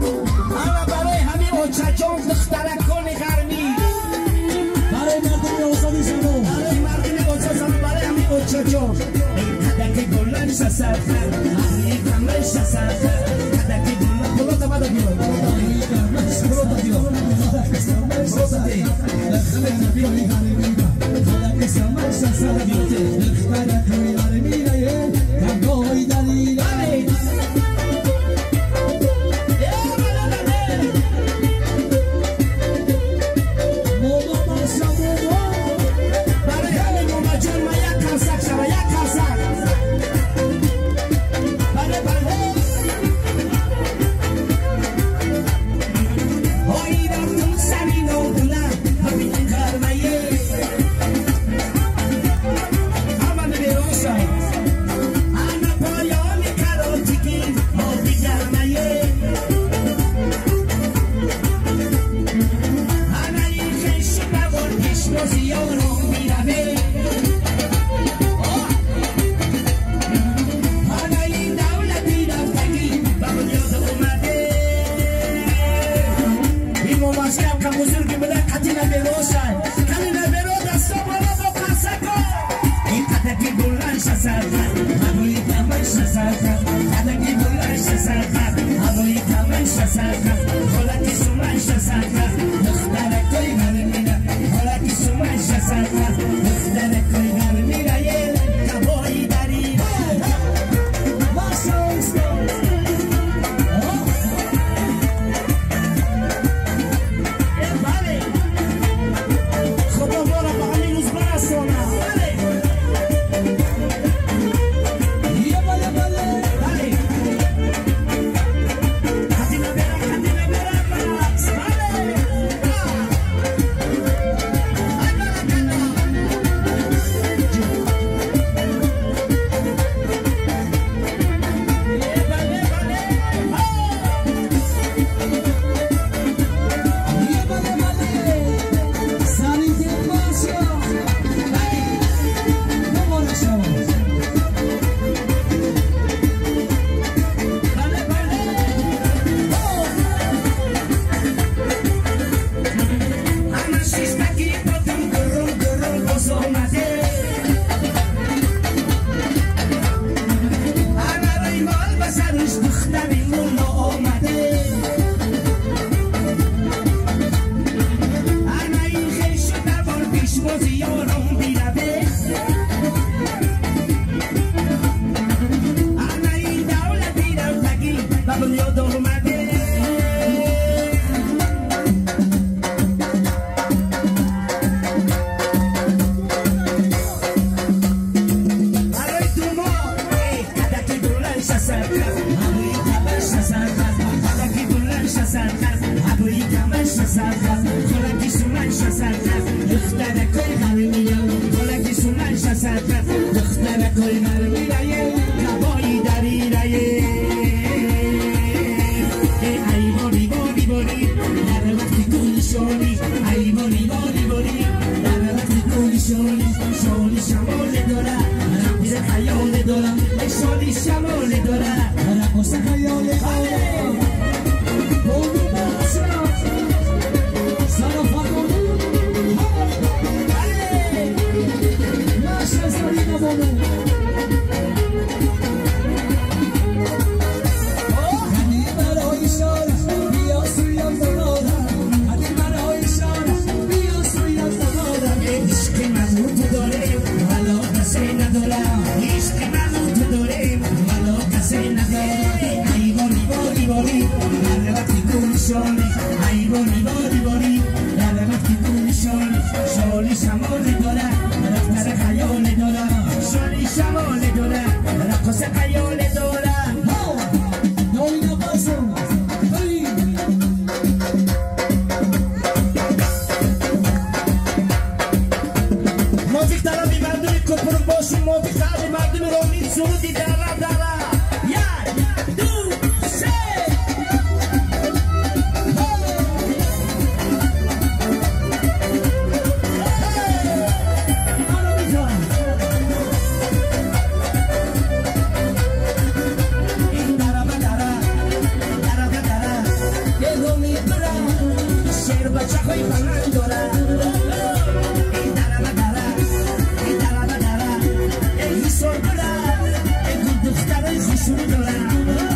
اما برای همین اوچاچون دخترک کنی گرمی برای مردم اوزانی زنو برای مردم اوزانی زنو برای همین اوچاچون کدکی گلن شسافر همین کمر شسافر کدکی گلن بلوتا بدا بیرون بلوتا بیرون بلوتا بیرون خلق بیرون کدکی سمر شسافر دخترک کنی گرمی کمگوی دلیل خیر بچه خوی بلند داره ای دره و دره ای دره و دره ای سر بره ای دختر زیشون داره